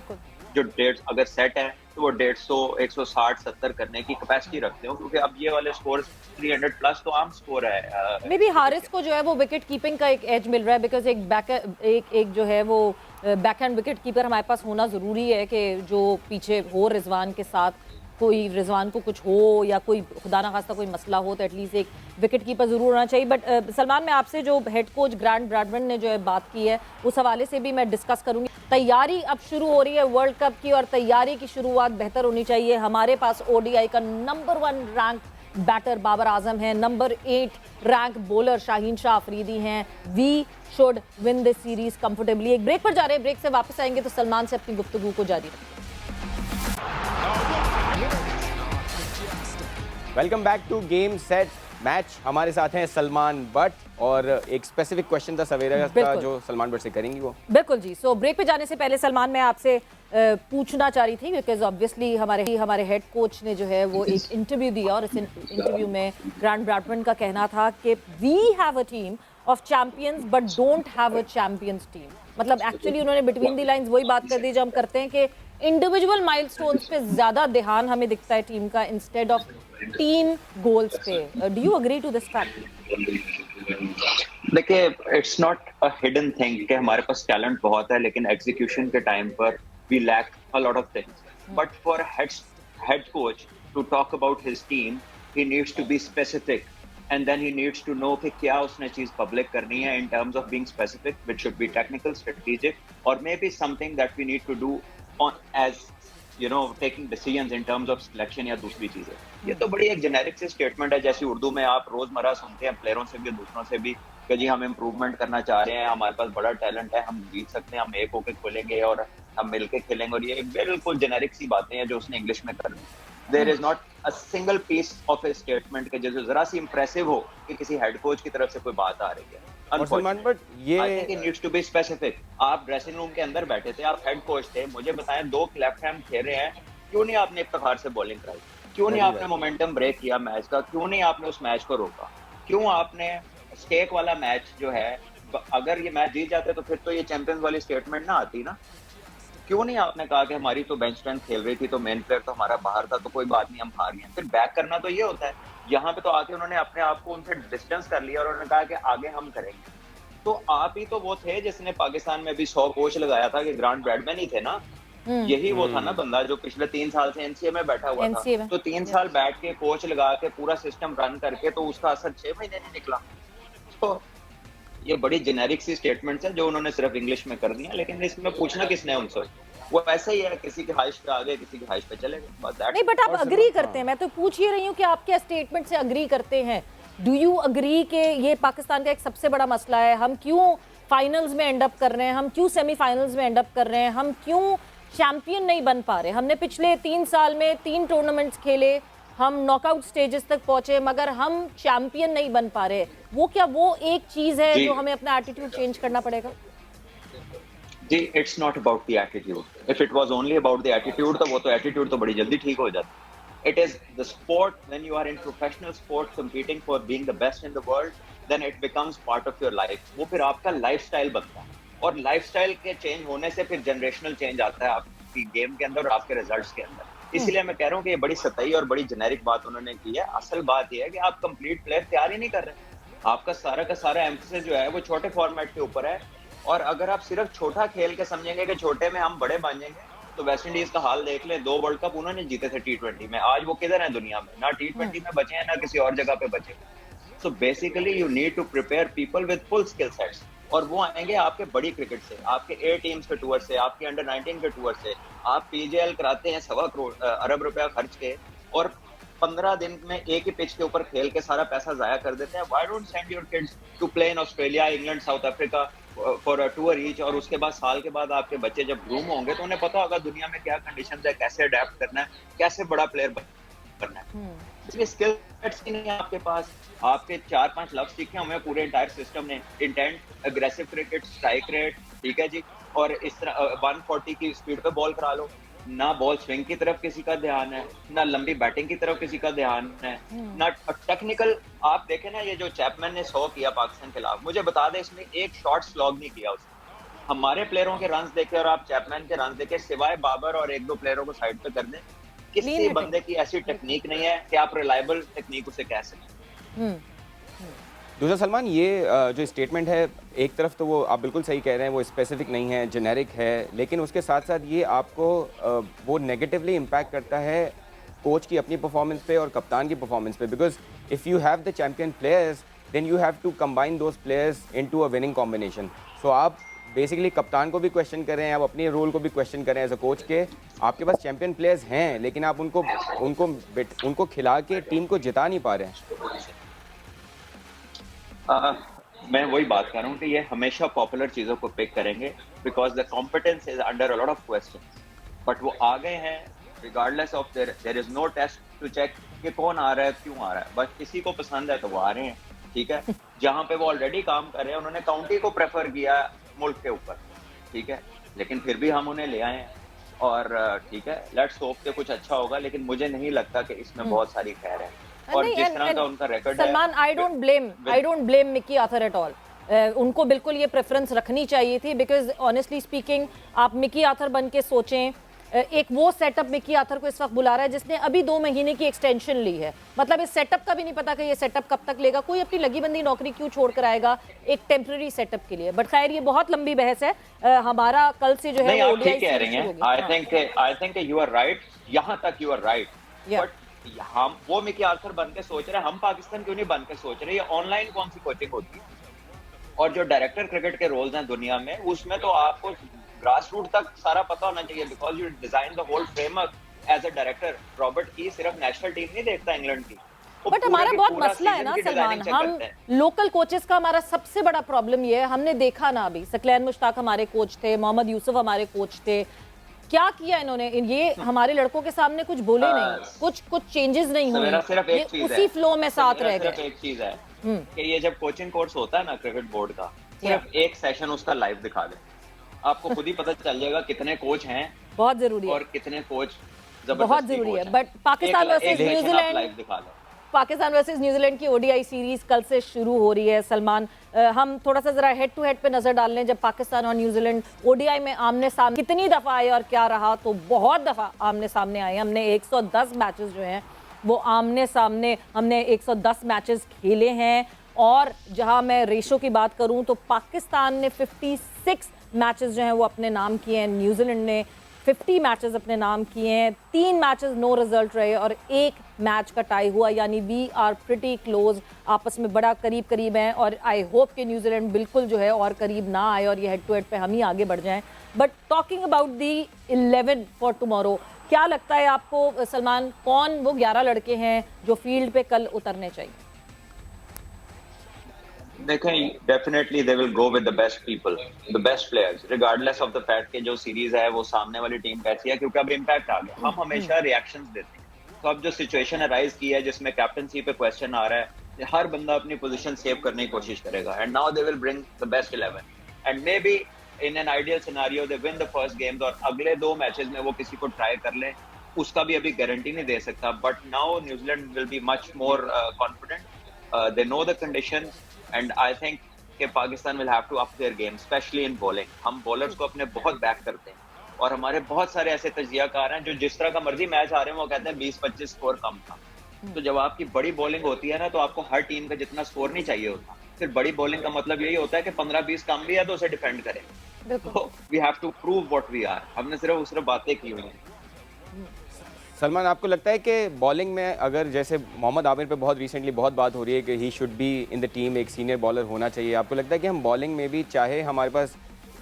जो 150 अगर सेट है तो वो 150, 160, 70 करने की कैपेसिटी रखते हो, क्योंकि अब ये वाले स्कोर 300 प्लस तो आम स्कोर है। मे बी हारिस को जो है वो विकेट कीपिंग का एक एज मिल रहा है, बिकॉज एक जो है वो बैक हैंड विकेट कीपर हमारे पास होना ज़रूरी है, कि जो पीछे हो रिजवान के साथ, कोई रिजवान को कुछ हो या कोई खुदा ना खास्ता कोई मसला हो, तो एटलीस्ट एक विकेट कीपर ज़रूर होना चाहिए। बट सलमान, मैं आपसे जो हेड कोच ग्रांट ब्रैडमैन ने जो है बात की है, उस हवाले से भी मैं डिस्कस करूंगी। तैयारी अब शुरू हो रही है वर्ल्ड कप की, और तैयारी की शुरुआत बेहतर होनी चाहिए। हमारे पास ODI का number 1 rank batter Babar Azam है, number 8 rank bowler Shaheen Shah Afridi हैं। We should win this series comfortably. एक ब्रेक पर जा रहे हैं, ब्रेक से वापस आएंगे तो सलमान से अपनी गुफ्तगू को जारी रखें। Welcome back to game set match. हमारे साथ हैं सलमान बट, और एक स्पेसिफिक क्वेश्चन था सवेरा का जो सलमान बट से करेंगी वो। बिल्कुल जी। सो ब्रेक पे जाने से पहले सलमान, मैं आपसे पूछना चाह रही थी, बिकॉज ऑब्वियसली हमारे हेड कोच ने जो है वो एक इंटरव्यू दिया, और इस इंटरव्यू में ग्रांट ब्रैडमैन का कहना था कि we have a team of champions but don't have a champions team. मतलब एक्चुअली उन्होंने बिटवीन द लाइंस वही बात कर दी जो हम करते हैं, कि इंडिविजुअल माइलस्टोन्स पे ज्यादा ध्यान हमें दिखता है टीम का, इंस्टेड ऑफ टीम गोल्स पे। Do you agree to this fact? देखिए, it's not a hidden thing कि हमारे पास टैलेंट बहुत है, लेकिन एग्जीक्यूशन के टाइम पर we lack a lot of things. But for head coach to talk about his team, he needs to be specific, and then he needs to know कि क्या उसने चीज पब्लिक करनी है in terms of being specific, which should be technical, strategic, और maybe something that we need to do on as you know taking decisions in terms of selection या दूसरी चीजें। ये तो बड़ी एक जेनेरिक सी स्टेटमेंट है, जैसी उर्दू में आप रोजमर्रा सुनते हैं प्लेयरों से भी दूसरों से भी, कि जी हम इम्प्रूवमेंट करना चाह रहे हैं, हमारे पास बड़ा टैलेंट है, हम जीत सकते हैं, हम एक होकर खेलेंगे और हम मिलकर खेलेंगे, और ये बिल्कुल जेनेरिक सी बातें हैं जो उसने इंग्लिश में कर दी। There is not a single piece of a statement के जैसे जरा सी इंप्रेसिव हो कि किसी हेड कोच की तरफ से कोई बात आ रही है। और सलमान बट ये I think it needs to be specific। आप ड्रेसिंग रूम के अंदर बैठे थे, आप हेड कोच थे, मुझे बताएं 2 लेफ्ट हैंड खेल रहे हैं, क्यों नहीं आपने इफ्तिखार से बॉलिंग कराई? क्यों नहीं आपने मोमेंटम ब्रेक किया मैच का? क्यों नहीं आपने उस मैच को रोका? क्यों आपने स्टेक वाला मैच जो है, अगर ये मैच जीत जाते तो फिर तो ये चैंपियंस वाली स्टेटमेंट ना आती ना? क्यों नहीं आपने कहा कि हमारी तो बेंच स्ट्रेंथ खेल रही थी, तो मेन प्लेयर तो हमारा बाहर था, तो कोई बात नहीं, हम हार गए? फिर बैक करना तो ये होता है। यहाँ पे तो आके उन्होंने अपने आप को उनसे डिस्टेंस कर लिया और उन्होंने कहा कि आगे हम करेंगे। तो आप ही तो वो थे जिसने पाकिस्तान में भी 100 कोच लगाया था, कि ग्रांट ब्रैडमैन ही थे ना, यही वो था ना बंदा जो पिछले 3 साल से एनसीए में बैठा हुआ था। तो 3 साल बैठ के कोच लगा के पूरा सिस्टम रन करके तो उसका असर 6 महीने नहीं निकला। तो ये बड़ी जेनेरिक सी स्टेटमेंट्स है जो उन्होंने सिर्फ इंग्लिश में कर दी है, लेकिन इसमें पूछना किसने उनसे? वो ऐसा ही है, किसी की ख्वाहिश पे आ गए, किसी की ख्वाहिश पे चले गए, बस नहीं, बट आप अग्री करते हैं, मैं तो पूछ ही रही हूँ कि आप क्या स्टेटमेंट से अग्री करते हैं? डू यू अग्री कि ये पाकिस्तान का एक सबसे बड़ा मसला है? हम क्यों फाइनल्स में एंड अप कर रहे हैं, हम क्यों सेमीफाइनल्स में एंड अप कर रहे हैं, हम क्यों चैंपियन नहीं बन पा रहे? हमने पिछले 3 साल में 3 टूर्नामेंट्स खेले, हम नॉकआउट स्टेजेस तक पहुंचे, मगर हम चैंपियन नहीं बन पा रहे। वो क्या वो एक चीज है जी। जो हमें अपना एटीट्यूड चेंज करना पड़ेगा? जी, it's not about the attitude. If it was only about the attitude, तो वो तो एटीट्यूड तो बड़ी जल्दी ठीक हो जाता। It is the sport. When you are in professional sport competing for being the best in the world, then it becomes part of your life. वो फिर आपका लाइफस्टाइल बनता है, और लाइफस्टाइल के चेंज होने से फिर जनरेशनल चेंज आता है आपकी गेम के अंदर और आपके रिजल्ट्स के अंदर। इसलिए मैं कह रहा हूँ कि ये बड़ी सतही और बड़ी जेनेरिक बात उन्होंने की है। असल बात ये है कि आप कंप्लीट प्लेयर तैयार ही नहीं कर रहे। आपका सारा का सारा एम्फेसिस जो है वो छोटे फॉर्मेट के ऊपर है, और अगर आप सिर्फ छोटा खेल के समझेंगे कि छोटे में हम बड़े बन जाएंगे, तो वेस्ट इंडीज का हाल देख ले। 2 वर्ल्ड कप उन्होंने जीते थे T20 में, आज वो किधर है दुनिया में? ना T20 में बचे हैं, ना किसी और जगह पे बचे। So basically you need to prepare people with full skill sets, और वो आएंगे आपके बड़ी क्रिकेट से, आपके ए टीम्स के टूर से, आपके अंडर 19 के टूर से। आप PJL कराते हैं 1.25 करोड़ अरब रुपया खर्च के, और 15 दिन में एक ही पिच के ऊपर खेल के सारा पैसा जाया कर देते हैं। Why don't send your kids to play in Australia, England, South Africa for a tour each, और उसके बाद साल के बाद आपके बच्चे जब ग्रूम होंगे तो उन्हें पता होगा दुनिया में क्या कंडीशंस है, कैसे अडेप्ट करना है, कैसे बड़ा प्लेयर बनना है। इसलिए स्किल सेट्स ही नहीं है आपके पास। आपके 4-5 लफ्ज सीखे हमें पूरे एंटायर सिस्टम ने, intent, aggressive cricket, strike rate, ठीक है जी, और इस तरह 140 की स्पीड पे बॉल करा लो। ना बॉल स्विंग की तरफ किसी का ध्यान है, ना लंबी बैटिंग की तरफ किसी का ध्यान है, ना टेक्निकल। आप देखें ना, ये जो चैपमैन ने 100 किया पाकिस्तान के खिलाफ, मुझे बता दें इसमें एक शॉट स्लॉग नहीं किया उसने। हमारे प्लेयरों के रन देखे और आप चैपमैन के रन देखे, सिवाय बाबर और 1-2 प्लेयरों को साइड पे कर दें, किसी बंदे की ऐसी टेक्निक नहीं है कि आप रिलायबल टेक्निक उसे कह सकें। दूसरा सलमान, ये जो स्टेटमेंट है, एक तरफ तो वो आप बिल्कुल सही कह रहे हैं, वो स्पेसिफिक नहीं है, जेनेरिक है, लेकिन उसके साथ साथ ये आपको वो नेगेटिवली इम्पैक्ट करता है कोच की अपनी परफॉर्मेंस पे और कप्तान की परफॉर्मेंस पे। Because if you have the champion players, then you have to combine those players into a winning combination. So आप बेसिकली कप्तान को भी क्वेश्चन कर रहे हैं, आप अपने रोल को भी क्वेश्चन कर रहे हैं एज अ कोच के। आपके पास चैम्पियन प्लेयर्स हैं, लेकिन आप उनको खिला के टीम को जिता नहीं पा रहे हैं। मैं वही बात कर रहा हूँ कि ये हमेशा पॉपुलर चीजों को पिक करेंगे, because the competence is under a lot of questions. But वो आ गए हैं regardless of there is no test to check कि कौन आ रहा है, क्यों आ रहा है। बस किसी को पसंद है तो वो आ रहे हैं, ठीक है। जहाँ पे वो ऑलरेडी काम कर रहे हैं, उन्होंने काउंटी को प्रेफर किया मुल्क के ऊपर, ठीक है, लेकिन फिर भी हम उन्हें ले आए हैं। और ठीक है, लेट्स होप कि कुछ अच्छा होगा, लेकिन मुझे नहीं लगता कि इसमें बहुत सारी खैर है। और जिस तरह का उनका रिकॉर्ड है, Salman, I don't blame Mickey Arthur at all. उनको बिल्कुल ये प्रेफरेंस रखनी चाहिए थी, बिकॉज ऑनेस्टली स्पीकिंग आप मिकी आर्थर बन के सोचें, एक वो सेटअप मिकी आर्थर को इस वक्त बुला रहा है जिसने अभी 2 महीने की एक्सटेंशन ली है। मतलब इस सेटअप का भी नहीं पता कि ये सेटअप कब तक लेगा। कोई अपनी लगी बंदी नौकरी क्यों छोड़ कर आएगा एक टेम्पररी सेटअप के लिए? बट खैर, ये बहुत लंबी बहस है। हमारा कल से जो है नहीं, आप ठीक कह रही हैं। I think you are right, यहाँ तक यू आर राइट। बट हम वो मिकी आर्थर बन के सोच रहे हैं, हम पाकिस्तान क्यों नहीं बन के सोच रहे? ये ऑनलाइन कौन सी कोचिंग होती है? और जो डायरेक्टर क्रिकेट के रोल्स हैं दुनिया में, उसमें तो आपको ग्रास रूट तक सारा पता होना चाहिए, because you design the whole framework as a director. Robert की सिर्फ नेशनल टीम नहीं देखता इंग्लैंड की। बट हमारा बहुत मसला है ना सलमान, हम लोकल कोचेस का हमारा सबसे बड़ा प्रॉब्लम ये है। हमने देखा ना, अभी सकलैन मुश्ताक हमारे कोच थे, मोहम्मद यूसुफ हमारे कोच थे, क्या किया इन्होंने? ये हमारे लड़कों के सामने कुछ बोले नहीं, कुछ चेंजेस नहीं हुए, सिर्फ ये उसी फ्लो में साथ रह गए। सिर्फ एक चीज है कि ये जब कोचिंग कोर्स होता है ना क्रिकेट बोर्ड का, सिर्फ एक सेशन उसका लाइव दिखा दे, आपको खुद ही पता चल जाएगा कितने कोच हैं। बहुत जरूरी है, और कितने कोच बहुत जरूरी है। बट पाकिस्तान वर्सेस न्यूजीलैंड की ओडीआई सीरीज कल से शुरू हो रही है। सलमान, हम थोड़ा सा जरा हेड टू हेड पे नजर डाल लें। जब पाकिस्तान और न्यूजीलैंड ओडीआई में आमने सामने कितनी दफा आए और क्या रहा, तो बहुत दफा आमने सामने आए। हमने 110 मैचेस जो हैं वो आमने सामने, हमने 110 मैचेस खेले हैं। और जहां मैं रेशो की बात करूं तो पाकिस्तान ने 56 मैचेस जो हैं वो अपने नाम किए हैं, न्यूजीलैंड ने 50 मैचेस अपने नाम किए हैं, 3 मैचेस नो रिजल्ट रहे और 1 मैच का टाई हुआ, यानी वी आर प्रिटी क्लोज, आपस में बड़ा करीब करीब हैं और आई होप कि न्यूजीलैंड बिल्कुल जो है और करीब ना आए और ये हेड टू हेड पे हम ही आगे बढ़ जाएं। But talking about the 11 for tomorrow, क्या लगता है आपको सलमान, कौन वो 11 लड़के हैं जो फील्ड पे कल उतरने चाहिए? देखें, definitely they will go with the best people, the best players, regardless of the fact कि जो सीरीज है वो सामने वाली टीम कैसी है, क्योंकि अब इम्पैक्ट आ गया। हम हमेशा रिएक्शंस देते हैं, तो अब जो सिचुएशन अराइज की है जिसमें कैप्टनसी पे क्वेश्चन आ रहा है, हर बंदा अपनी पोजीशन सेव करने की कोशिश करेगा। And now they will bring the best 11 and may be in an ideal scenario they win the first games और अगले 2 मैचेस में वो किसी को ट्राई कर ले, उसका भी अभी गारंटी नहीं दे सकता। But now New Zealand will be much more confident, they know the conditions and I think कि Pakistan will have to up their game, specially in bowling. हम बॉलर्स को अपने बहुत बैक करते हैं और हमारे बहुत सारे ऐसे तजियाकार हैं जो जिस तरह का मर्जी मैच आ रहे हैं वो कहते हैं 20-25 स्कोर कम था। तो जब आपकी बड़ी बॉलिंग होती है ना, तो आपको हर टीम का जितना स्कोर नहीं चाहिए होता। फिर बड़ी बॉलिंग का मतलब यही होता है कि 15-20 कम भी है तो उसे डिफेंड करें। तो we have to prove what we are. हमने सिर्फ बातें की हुई हैं। सलमान, आपको लगता है कि बॉलिंग में अगर जैसे मोहम्मद आमिर पे बहुत रिसेंटली बहुत बात हो रही है कि he should be in the team, एक सीनियर बॉलर होना चाहिए, आपको लगता है कि हम बॉलिंग में भी, चाहे हमारे पास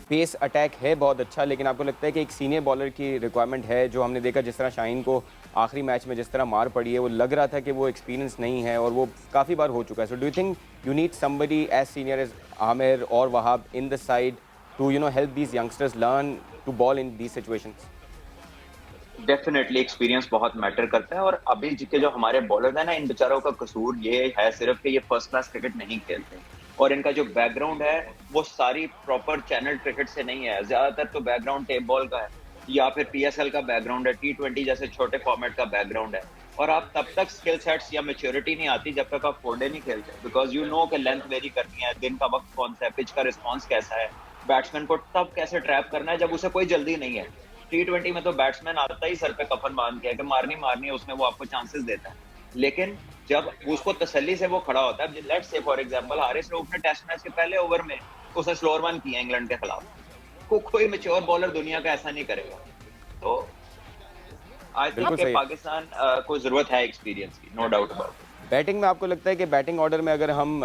पेस अटैक है बहुत अच्छा, लेकिन आपको लगता है कि एक सीनियर बॉलर की रिक्वायरमेंट है? जो हमने देखा जिस तरह शाहीन को आखिरी मैच में जिस तरह मार पड़ी है, वो लग रहा था कि वो एक्सपीरियंस नहीं है और वो काफ़ी बार हो चुका है। So do you think you need somebody as senior as Amir और Wahab in the side to help these youngsters learn to bowl in these situations? Definitely experience बहुत मैटर करता है और अभी के जो हमारे बॉलर हैं ना, इन बेचारों का कसूर ये है सिर्फ कि ये फर्स्ट क्लास क्रिकेट नहीं खेलते और इनका जो बैकग्राउंड है वो सारी प्रॉपर चैनल क्रिकेट से नहीं है। ज्यादातर तो बैकग्राउंड टेप बॉल का है या फिर पीएसएल का बैकग्राउंड है, T20 जैसे छोटे फॉर्मेट का बैकग्राउंड है। और आप तब तक स्किल सेट्स या मेच्योरिटी नहीं आती जब तक आप फोरडे नहीं खेलते, बिकॉज यू नो कि लेंथ वेरी करनी है, दिन का वक्त कौन सा है, पिच का रिस्पॉन्स कैसा है, बैट्समैन को तब कैसे ट्रैप करना है जब उसे कोई जल्दी नहीं है। T20 में तो बैट्समैन आता ही सर पे कफन बांध के कि मारनी मारनी है, उसमें वो आपको चांसेस देता है। लेकिन जब उसको तसल्ली से वो खड़ा होता है, let's say for example Haris Rauf ने टेस्ट मैच के पहले ओवर में उसने स्लोअर 1 किया इंग्लैंड के खिलाफ, कोई मैच्योर बॉलर दुनिया का ऐसा नहीं करेगा। तो आई थिंक कि पाकिस्तान को जरूरत है एक्सपीरियंस की, no doubt about it. Batting में आपको लगता है कि बैटिंग ऑर्डर में अगर हम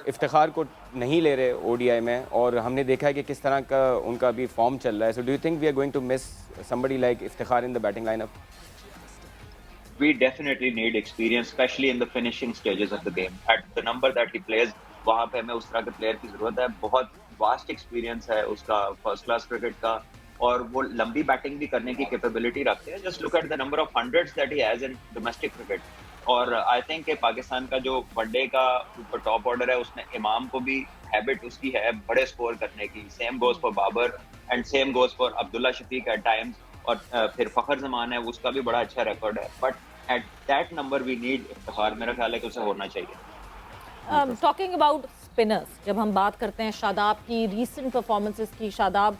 इफ्तिखार को नहीं ले रहे ओडीआई में, और हमने देखा है कि किस तरह का उनका भी फॉर्म चल रहा है, so do you think we are going to miss somebody like Iftikhar in the batting lineup? We definitely need experience, especially in the finishing stages of the game. At the number that he plays, वहाँ पे हमें उस तरह के player की जरूरत है। बहुत वास्ट एक्सपीरियंस है उसका फर्स्ट क्लास क्रिकेट का और वो लंबी बैटिंग भी करने की कैपेबिलिटी रखते हैं। Just look at the number of hundreds that he has in domestic cricket. और आई थिंक कि पाकिस्तान का जो वनडे का ऊपर टॉप ऑर्डर है उसमें इमाम को भी हैबिट उसकी है बड़े स्कोर करने की। Same goes for Babar and same goes for Abdullah Shafique at times, और फिर फखर जमान है, उसका भी बड़ा अच्छा रिकॉर्ड है। But at that number we need Iftikhar, मेरा ख्याल है कि उसे होना चाहिए। टॉकिंग अबाउट स्पिनर्स, जब हम बात करते हैं शादाब की रीसेंट परफॉर्मेंसेस की, शादाब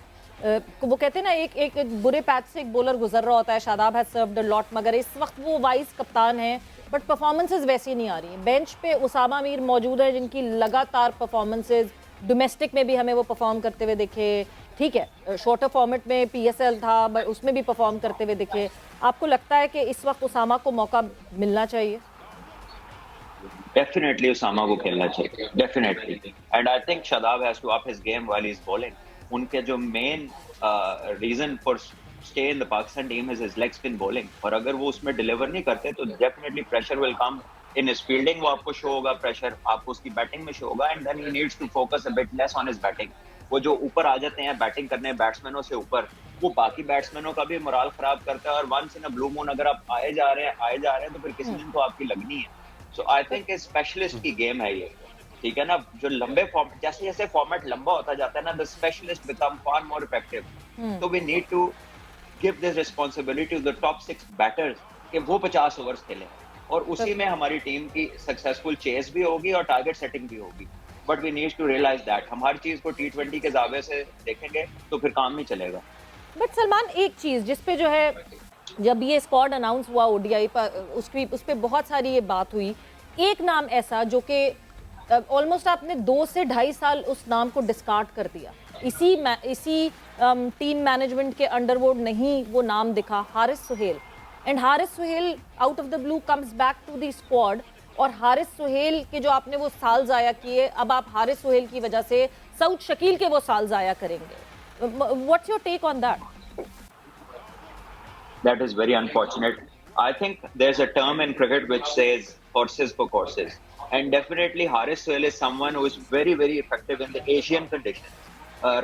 वो कहते हैं ना एक बुरे पैच से एक बॉलर गुजर रहा होता है, Shadab has served a lot, मगर इस वक्त वो वाइस कप्तान है बट परफॉर्मेंसेस वैसी नहीं आ रही हैं। बेंच पे उसामा मीर मौजूद है जिनकी लगातार परफॉर्मेंसेस, डोमेस्टिक में भी हमें वो परफॉर्म करते हुए दिखे, ठीक है शॉर्टर फॉर्मेट में पीएसएल था बट उसमें भी परफॉर्म करते हुए दिखे। आपको लगता है कि इस वक्त उसामा को मौका मिलना चाहिए? डेफिनेटली उसामा को खेलना चाहिए, definitely. And I think Shadab has to up his game while he is bowling. उनके जो main reason for stay in the Pakistan team is his leg spin bowling, और अगर वो उसमें डिलीवर नहीं करते तो definitely pressure will come in his fielding. वो आपको शो होगा प्रेशर, आपको उसकी बैटिंग में शो होगा, and then he needs to focus a bit less on his batting. वो जो ऊपर आ जाते हैं बैटिंग करने बैट्समैनों से ऊपर, वो बाकी बैट्समैनों का भी मोराल खराब करता है। और once in a blue moon अगर आप आए जा रहे हैं तो फिर किसी दिन तो आपकी लगनी है। सो आई थिंक स्पेशलिस्ट की गेम है ये, ठीक है ना। जो लंबे फॉर्मेट, जैसे जैसे फॉर्मेट लंबा होता जाता है ना, the specialist become far more effective. तो we need to give this responsibility to the top 6 batters कि वो 50 ओवर्स खेलें, और उसी में हमारी टीम की सक्सेसफुल चेस भी होगी और टारगेट सेटिंग भी होगी। But we need to realize that हम हर चीज को T20 के जावे से देखेंगे तो फिर काम नहीं चलेगा। बट सलमान, एक चीज जिस पे जो है, जब ये स्क्वाड अनाउंस हुआ ओडीआई पर, उस पर बहुत सारी ये बात हुई, एक नाम ऐसा जो कि ऑलमोस्ट आपने 2 से 2.5 साल उस नाम को डिस्कार्ड कर दिया, इसी टीम मैनेजमेंट के अंडर वो नहीं वो नाम दिखा, Haris Sohail. And Haris Sohail out of the blue comes back to the squad, और हारिस सुहेल के जो आपने वो साल ज़ाया किए, अब आप हारिस सुहेल की वजह से सऊद शकील के वो साल ज़ाया करेंगे। What's your take on that? That is very unfortunate. I think there's a term in cricket which says horses for courses. And definitely Haris Sohail is someone who is very, very effective in the Asian conditions.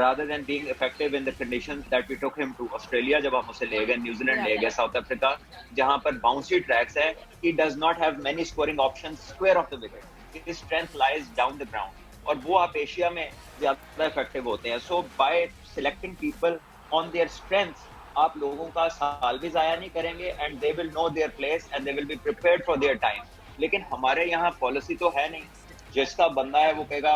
Rather than being effective in the conditions that we took him to Australia, जब हम उसे ले गए, New Zealand ले गए, south Africa, जहां पर bouncy tracks है, he does not have many scoring options square of the wicket. His strength lies down the ground. और वो आप एशिया में ज्यादा इफेक्टिव होते हैं. So by selecting people on their strengths, आप लोगों का साल भी जाया नहीं करेंगे, and they will know their place and they will be prepared for their time. लेकिन हमारे यहाँ पॉलिसी तो है नहीं. जिसका बंदा है वो कहेगा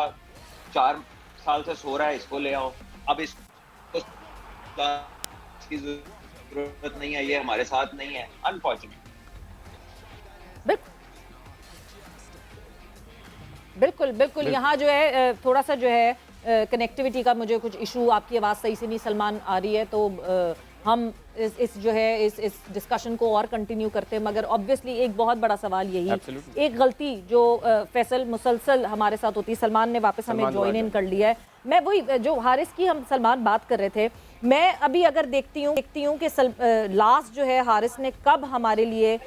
4 साल से सो रहा है, इसको ले आओ. अब इसको इसकी जरूरत नहीं है, ये हमारे साथ नहीं है. अनफॉर्चुनेट. बिल्कुल बिल्कुल. यहाँ जो है थोड़ा सा जो है कनेक्टिविटी का मुझे कुछ इशू, आपकी आवाज़ सही से नहीं सलमान आ रही है, तो हम इस जो है इस डिस्कशन को और कंटिन्यू करते हैं. मगर ऑब्वियसली एक बहुत बड़ा सवाल यही, एक गलती जो फैसल मुसलसल हमारे साथ होती है. सलमान ने वापस हमें ज्वाइन इन कर लिया है. मैं वही जो हारिस की हम सलमान बात कर रहे थे, मैं अभी अगर देखती हूँ कि लास्ट जो है हारिस ने कब हमारे लिए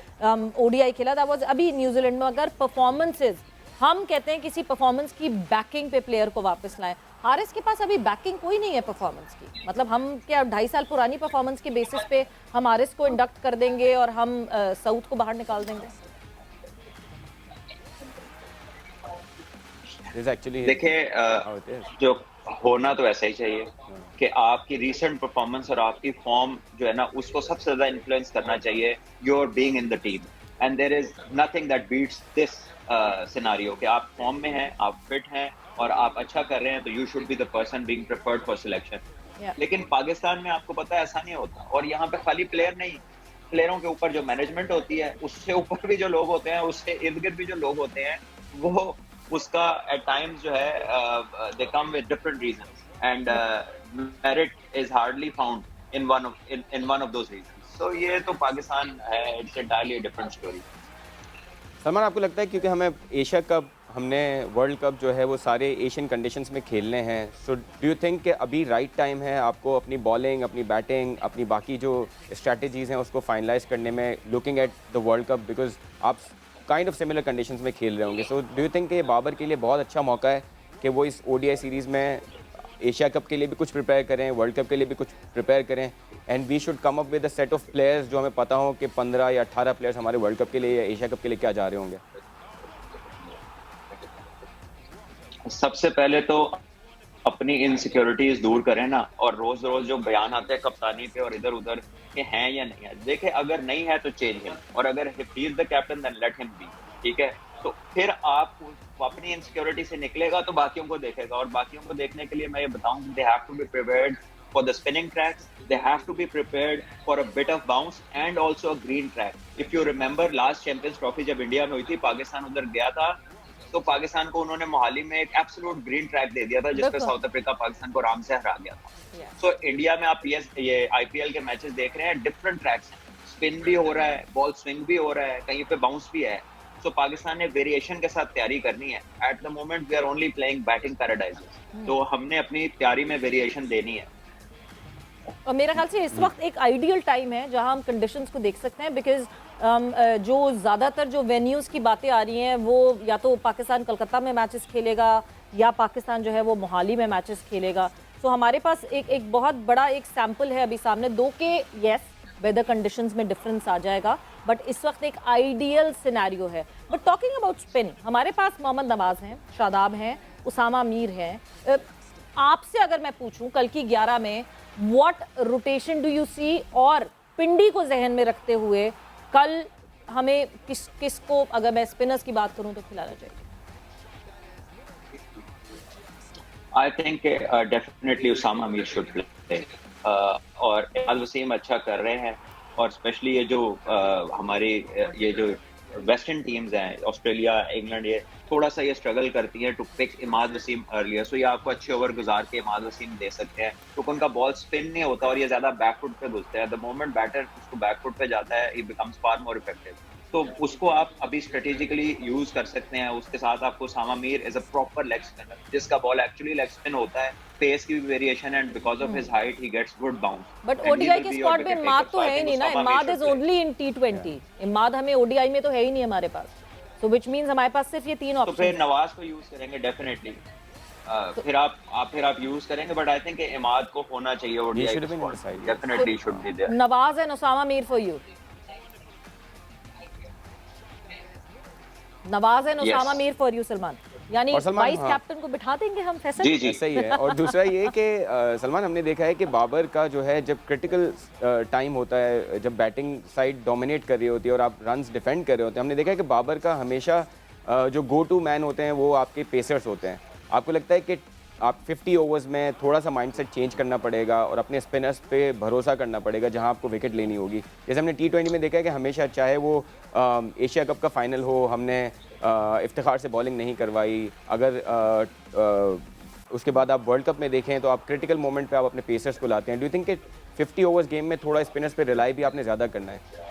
ओडीआई खेला था, वो अभी न्यूजीलैंड में. अगर परफॉर्मेंसेज हम कहते हैं किसी परफॉर्मेंस की बैकिंग पे प्लेयर को वापस लाएं, हारिस के पास अभी बैकिंग कोई नहीं है परफॉर्मेंस की. मतलब हम क्या 2.5 साल पुरानी परफॉर्मेंस के बेसिस पे हम हारिस को इंडक्ट कर देंगे और हम सऊद को बाहर निकाल देंगे? देखिए, जो होना तो ऐसा ही चाहिए कि आपकी रीसेंट परफॉर्मेंस और आपकी फॉर्म जो है ना, उसको सबसे ज्यादा इन्फ्लुएंस करना चाहिए. Your being in the team, and there is nothing that beats this scenario कि आप फॉर्म में हैं, आप फिट हैं और आप अच्छा कर रहे हैं, तो you should be the person being preferred for selection. लेकिन पाकिस्तान में आपको पता है ऐसा नहीं होता. और यहाँ पे खाली प्लेयर नहीं, प्लेयरों के ऊपर जो मैनेजमेंट होती है, उससे ऊपर भी जो लोग होते हैं, उससे इर्द गिर्द भी जो लोग होते हैं, वो उसका एट टाइम्स जो है they come with different reasons, and merit is hardly found in one of those reasons. So ये तो पाकिस्तान है, it's entirely different story. Salman, आपको लगता है क्योंकि हमें एशिया कप, हमने वर्ल्ड कप जो है वो सारे एशियन कंडीशंस में खेलने हैं, सो डू यू थिंक कि अभी राइट टाइम है आपको अपनी बॉलिंग, अपनी बैटिंग, अपनी बाकी जो स्ट्रैटेजीज़ हैं उसको फाइनलाइज करने में, looking at the world cup, because आप काइंड ऑफ सिमिलर कंडीशंस में खेल रहे होंगे. सो डू यू थिंक कि ये बाबर के लिए बहुत अच्छा मौका है कि वो इस ओडीआई सीरीज़ में एशिया कप के लिए भी कुछ प्रिपेयर करें, वर्ल्ड कप के लिए भी कुछ प्रिपेयर करें, and we should come up with a set of players जो हमें पता हो कि 15 या 18 प्लेयर्स हमारे वर्ल्ड कप के लिए या एशिया कप के लिए क्या जा रहे होंगे? सबसे पहले तो अपनी इनसिक्योरिटीज दूर करें ना, और रोज रोज जो बयान आते हैं कप्तानी पे और इधर उधर के हैं या नहीं है, देखे अगर नहीं है तो चेंज हिम, और अगर he is the captain then let him be. ठीक है, तो फिर आप अपनी इनसिक्योरिटी से निकलेगा तो बाकियों को देखेगा, और बाकियों को देखने के लिए मैं ये बताऊं, they have to be prepared for the spinning tracks, they have to be prepared for a bit of bounce and also a green track. If you remember last Champions Trophy जब इंडिया में हुई थी, पाकिस्तान उधर गया था, तो पाकिस्तान को उन्होंने मोहाली में एक एब्सोल्यूट ग्रीन ट्रैक दे दिया था, जिसपे साउथ अफ्रीका पाकिस्तान को आराम से हरा गया था. सो इंडिया में आप ये आईपीएल के मैचेस देख रहे हैं, डिफरेंट ट्रैक्स हैं, स्पिन भी हो रहा है, बॉल स्विंग भी हो रहा है, कहीं पे बाउंस भी है. सो पाकिस्तान ने वेरिएशन के साथ तैयारी करनी है. At the moment we are only playing batting paradises, तो हमने अपनी तैयारी में वेरिएशन देनी है. और मेरे ख्याल से इस वक्त एक आइडियल टाइम है जहां हम कंडीशंस को देख सकते हैं, बिकॉज जो ज़्यादातर जो वेन्यूज़ की बातें आ रही हैं वो या तो पाकिस्तान कलकत्ता में मैचेस खेलेगा या पाकिस्तान जो है वो मोहाली में मैचेस खेलेगा. सो हमारे पास एक बहुत बड़ा एक सैम्पल है अभी सामने दो के. येस, वेदर कंडीशंस में डिफरेंस आ जाएगा, बट इस वक्त एक आइडियल सिनेरियो है. बट टॉकिंग अबाउट स्पिन, हमारे पास मोहम्मद नवाज हैं, शादाब हैं, उसामा मीर हैं. आपसे अगर मैं पूछूं कल की 11 में what rotation do you see, और पिंडी को जहन में रखते हुए कल हमें किसको, अगर मैं स्पिनर्स की बात करूं तो खिलाना चाहिए? I think definitely Usama Mir should play, और इकबाल वसीम अच्छा कर रहे हैं, और स्पेशली ये जो हमारी ये जो वेस्टर्न टीम्स हैं, ऑस्ट्रेलिया, इंग्लैंड, ये थोड़ा सा ये स्ट्रगल करती है to pick Imad Wasim earlier, so ये आपको अच्छे ओवर गुजार के इमाद वसीम दे सकते हैं, क्योंकि उनका बॉल स्पिन नहीं होता और ये ज्यादा बैकफुट पे घुसते हैं। द मोमेंट बैटर उसको बैकफुट पे जाता है, ही बिकम्स फार मोर इफेक्टिव। तो उसको आप अभी स्ट्रेटेजिकली यूज कर सकते हैं। उसके साथ आपको Usama Mir is a proper leg spinner, जिसका बॉल एक्चुअली लेग स्पिन होता है, पेस की भी variation, and because of his height he gets good bounce. But ODI के स्क्वाड में इमाद तो है ही नहीं ना, इमाद इज ओनली इन टी20। इमाद हमें ओडीआई में तो है ही नहीं हमारे पास, सो व्हिच मींस हमारे पास सिर्फ ये 3 तो ऑप्शन फिर नवाज को यूज करेंगे डेफिनेटली। फिर आप यूज करेंगे, बट आई थिंक इमाद को होना चाहिए ODI should have been squad, inside. Definitely should be there. Nawaz and Osama Mir for you. Nawaz and Yes. Osama Mir for you Salman, यानी और सलमान, वाइस हाँ। कैप्टन को बिठा देंगे हम फैसल। जी जी ऐसा ही है। और दूसरा ये कि सलमान, हमने देखा है कि बाबर का जो है, जब क्रिटिकल टाइम होता है, जब बैटिंग साइड डोमिनेट कर रही होती है और आप रन्स डिफेंड कर रहे होते हैं, हमने देखा है कि बाबर का हमेशा जो गो टू मैन होते हैं वो आपके पेसर्स होते हैं। आपको लगता है कि आप 50 ओवर्स में थोड़ा सा माइंडसेट चेंज करना पड़ेगा और अपने स्पिनर्स पे भरोसा करना पड़ेगा जहां आपको विकेट लेनी होगी? जैसे हमने T20 में देखा है कि हमेशा, चाहे वो एशिया कप का फाइनल हो, हमने इफ्तिखार से बॉलिंग नहीं करवाई। अगर उसके बाद आप वर्ल्ड कप में देखें तो आप क्रिटिकल मोमेंट पे आप अपने पेसर्स को लाते हैं। डू यू थिंक कि 50 ओवर्स गेम में थोड़ा स्पिनर्स पे रिलाई भी आपने ज़्यादा करना है?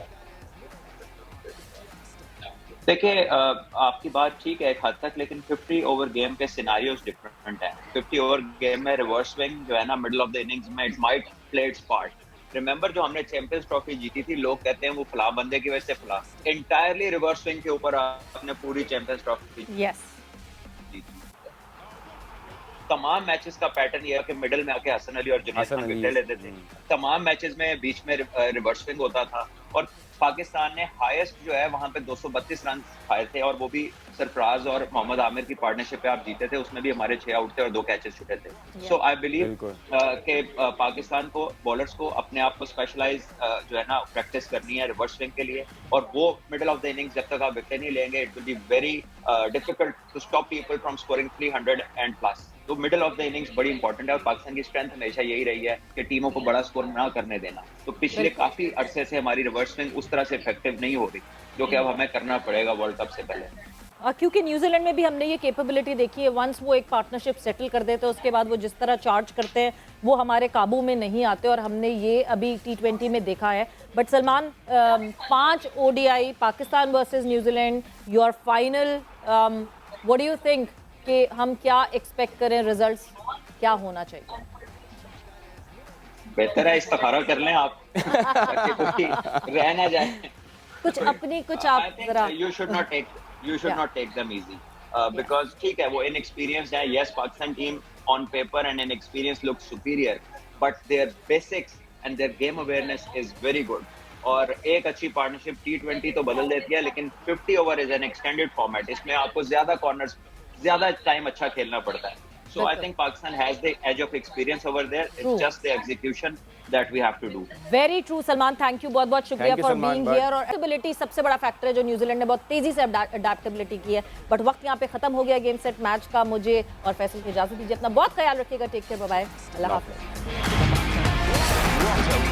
देखिए, आपकी बात ठीक है एक हद तक, लेकिन 50 ओवर गेम के सिनारियोज डिफरेंट हैं। 50 ओवर गेम में रिवर्स स्विंग जो है ना, मिडिल ऑफ द इनिंग्स में, it might play it's part. Remember जो हमने चैंपियंस ट्रॉफी जीती थी, लोग कहते हैं वो फला बंदे की वजह से फला, इंटायरली रिवर्स स्विंग के ऊपर आपने पूरी चैंपियंस ट्रॉफी यस, जीती। तमाम मैचेस का पैटर्न ये है कि मिडिल में आके हसन अली और जुनैद हसन खान अली, विकेट लेते थे। तमाम मैचेस में बीच में रिवर्स स्विंग होता था, और पाकिस्तान ने हाईएस्ट जो है वहां पे 232 रन खाए थे, और वो भी सरफराज और मोहम्मद आमिर की पार्टनरशिप पे आप जीते थे। उसमें भी हमारे 6 आउट थे और 2 कैचेस छूटे थे। सो आई बिलीव बिल्कुल। कि पाकिस्तान को, बॉलर्स को अपने आप को स्पेशलाइज जो है ना प्रैक्टिस करनी है रिवर्स स्विंग के लिए, और वो मिडिल ऑफ द इनिंग्स जब तक आप विकेट नहीं लेंगे, it will be very difficult to stop people from scoring 300 and plus. तो मिडिल ऑफ द इनिंग्स बड़ी इंपॉर्टेंट है, और पाकिस्तान की स्ट्रेंथ हमेशा यही रही है कि टीमों को बड़ा स्कोर ना करने देना। तो पिछले काफी अरसे से हमारी रिवर्स स्विंग उस तरह से इफेक्टिव नहीं हो रही, जो कि अब हमें करना पड़ेगा वर्ल्ड कप से पहले। क्योंकि न्यूजीलैंड में भी हमने ये कैपेबिलिटी देखी है, वंस वो एक पार्टनरशिप सेटल कर देते हैं उसके बाद वो जिस तरह चार्ज करते हैं वो हमारे काबू में नहीं आते, और हमने ये अभी T20 में देखा है। But Salman, 5 ODI Pakistan versus New Zealand, your final, what do you think कि हम क्या एक्सपेक्ट करें, रिजल्ट्स क्या होना चाहिए? बेहतर है इस्तिखारा कर लें आप ताकि कोई रह ना जाए। कुछ अपनी, कुछ आप जरा। You should not take them easy, because ठीक है वो inexperienced है। Yes, Pakistan team on paper and in experience looks superior, but their basics and their game awareness is very good. और एक अच्छी पार्टनरशिप T20 तो बदल देती है, लेकिन 50 over is an extended format, इसमें आपको ज्यादा कॉर्नर्स, ज्यादा टाइम अच्छा खेलना पड़ता है। So I think Pakistan has the edge of experience over there. True. It's just the execution that we have to do. Very true Salman, thank you, बहुत बहुत शुक्रिया Thank you, for Salman, being bye. Here. और adaptability सबसे बड़ा factor है जो New Zealand ने बहुत तेजी से अडेप्टेबिलिटी की है। बट वक्त यहाँ पे खत्म हो गया गेम सेट मैच का। मुझे और फैसल की इजाजत दीजिए, अपना बहुत ख्याल रखिएगा, टेक केयर, बाय बाय, अल्लाह हाफिज़।